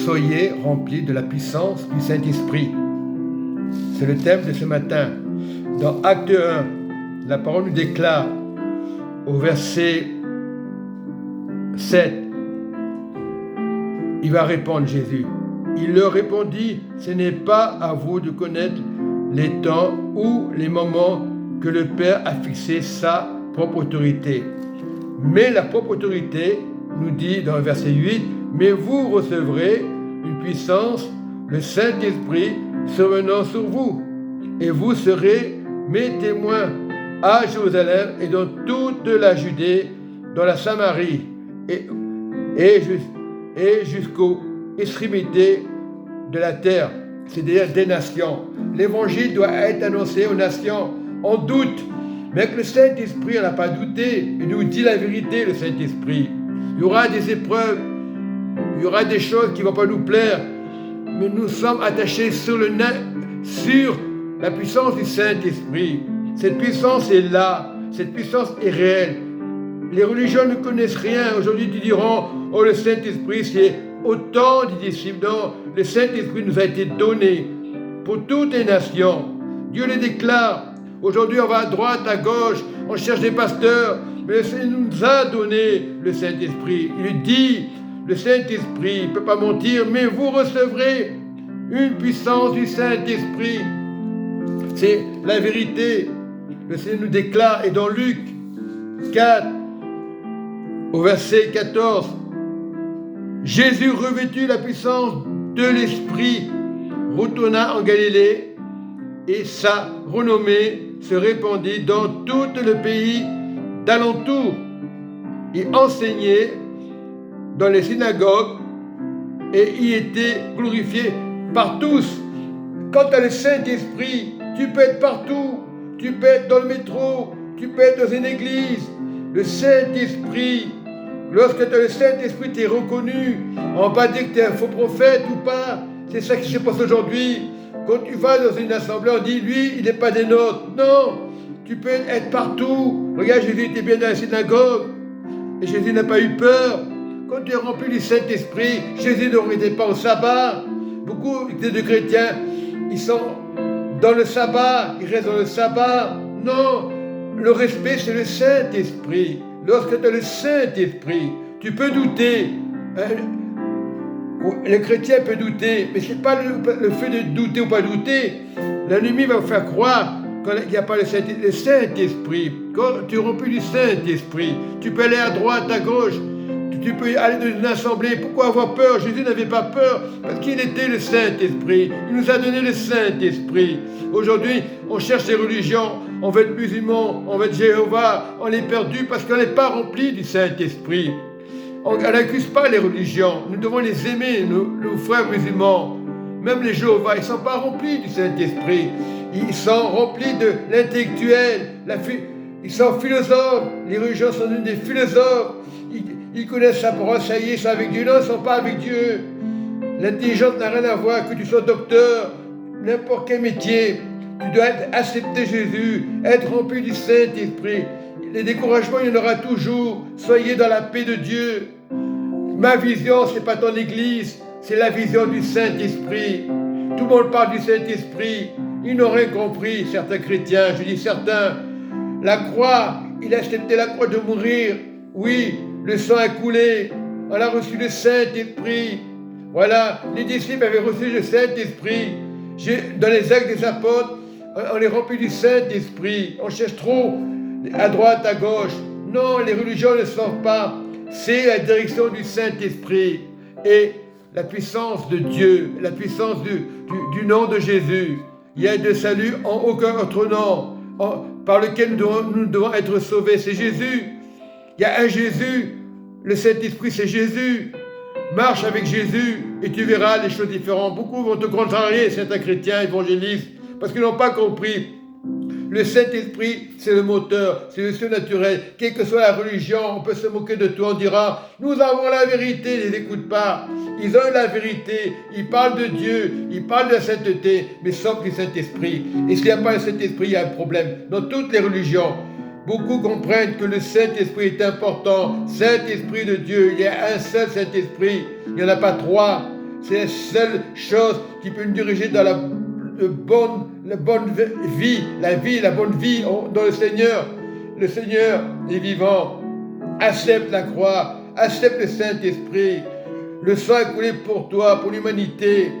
soyez remplis de la puissance du Saint-Esprit. C'est le thème de ce matin. Dans Acte 1, la parole nous déclare au verset 7, il va répondre Jésus. Il leur répondit, ce n'est pas à vous de connaître les temps ou les moments que le Père a fixé sa propre autorité. Mais la propre autorité nous dit dans le verset 8, mais vous recevrez une puissance, le Saint-Esprit survenant sur vous, et vous serez mes témoins à Jérusalem et dans toute la Judée, dans la Samarie et jusqu'aux extrémités de la terre, c'est-à-dire des nations. L'évangile doit être annoncé aux nations. On doute, mais avec le Saint-Esprit, on n'a pas douté. Il nous dit la vérité, le Saint-Esprit. Il y aura des épreuves, il y aura des choses qui ne vont pas nous plaire, mais nous sommes attachés sur la puissance du Saint-Esprit. Cette puissance est là, cette puissance est réelle. Les religions ne connaissent rien. Aujourd'hui, ils diront, oh, le Saint-Esprit, c'est autant des disciples. Non, le Saint-Esprit nous a été donné pour toutes les nations. Dieu les déclare. Aujourd'hui, on va à droite, à gauche, on cherche des pasteurs, mais le Seigneur nous a donné le Saint-Esprit. Il dit, le Saint-Esprit ne peut pas mentir, mais vous recevrez une puissance du Saint-Esprit. C'est la vérité. Le Seigneur nous déclare, et dans Luc 4, au verset 14, Jésus revêtu la puissance de l'Esprit retourna en Galilée et sa renommée se répandit dans tout le pays d'alentour. Il enseignait dans les synagogues et y était glorifié par tous. Quand tu as le Saint-Esprit, tu peux être partout. Tu peux être dans le métro, tu peux être dans une église. Le Saint-Esprit, lorsque tu as le Saint-Esprit, tu es reconnu. On ne va pas dire que tu es un faux prophète ou pas. C'est ça qui se passe aujourd'hui. Quand tu vas dans une assemblée, on dit, lui, il n'est pas des nôtres. Non, tu peux être partout. Regarde, Jésus était bien dans la synagogue. Et Jésus n'a pas eu peur. Quand tu es rempli du Saint-Esprit, Jésus ne regardait pas au sabbat. Beaucoup de chrétiens, ils sont dans le sabbat, ils restent dans le sabbat. Non, le respect, c'est le Saint-Esprit. Lorsque tu as le Saint-Esprit, tu peux douter. Le chrétien peut douter, mais ce n'est pas le fait de douter ou pas douter. L'ennemi va vous faire croire qu'il n'y a pas le Saint-Esprit. Quand tu es rempli du Saint-Esprit, tu peux aller à droite, à gauche. Tu peux aller dans une assemblée. Pourquoi avoir peur? Jésus n'avait pas peur parce qu'il était le Saint-Esprit. Il nous a donné le Saint-Esprit. Aujourd'hui, on cherche des religions. On veut être musulman, on veut être Jéhovah. On est perdu parce qu'on n'est pas rempli du Saint-Esprit. On n'accuse pas les religions. Nous devons les aimer, nos frères musulmans. Même les Jéhovah, ils ne sont pas remplis du Saint-Esprit. Ils sont remplis de l'intellectuel. Ils sont philosophes. Les religions sont des philosophes. Ils connaissent sa parole, ça y est, ils sont avec Dieu. Non, ils ne sont pas avec Dieu. L'intelligence n'a rien à voir, que tu sois docteur, n'importe quel métier. Tu dois accepter Jésus, être rempli du Saint-Esprit. Les découragements, il y en aura toujours. Soyez dans la paix de Dieu. Ma vision, ce n'est pas ton église, c'est la vision du Saint-Esprit. Tout le monde parle du Saint-Esprit. Ils n'ont rien compris, certains chrétiens, je dis certains. La croix, il a accepté la croix de mourir. Oui, le sang a coulé. On a reçu le Saint-Esprit. Voilà, les disciples avaient reçu le Saint-Esprit. Dans les actes des apôtres, on est rempli du Saint-Esprit. On cherche trop à droite, à gauche. Non, les religions ne sauvent pas. C'est la direction du Saint-Esprit et la puissance de Dieu, la puissance du nom de Jésus. Il y a de salut en aucun autre nom par lequel nous devons être sauvés. C'est Jésus. Il y a un Jésus. Le Saint-Esprit, c'est Jésus. Marche avec Jésus et tu verras les choses différentes. Beaucoup vont te contrarier, certains chrétiens évangélistes, parce qu'ils n'ont pas compris. Le Saint-Esprit, c'est le moteur, c'est le surnaturel. Quelle que soit la religion, on peut se moquer de toi, on dira, nous avons la vérité, ils ne les écoutent pas. Ils ont la vérité, ils parlent de Dieu, ils parlent de la sainteté, mais sauf du Saint-Esprit. Et s'il n'y a pas le Saint-Esprit, il y a un problème. Dans toutes les religions, beaucoup comprennent que le Saint-Esprit est important. Saint-Esprit de Dieu, il y a un seul Saint-Esprit, il n'y en a pas trois. C'est la seule chose qui peut nous diriger dans la bonne vie, la bonne vie dans le Seigneur. Le Seigneur est vivant. Accepte la croix, accepte le Saint-Esprit. Le sang est coulé pour toi, pour l'humanité,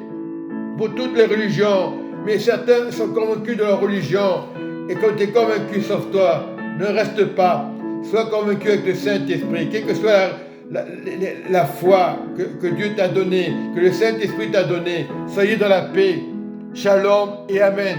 pour toutes les religions. Mais certains sont convaincus de leur religion. Et quand tu es convaincu, sauf toi, ne reste pas. Sois convaincu avec le Saint-Esprit, quelle que soit la foi que Dieu t'a donnée, que le Saint-Esprit t'a donnée. Soyez dans la paix. Shalom et Amen.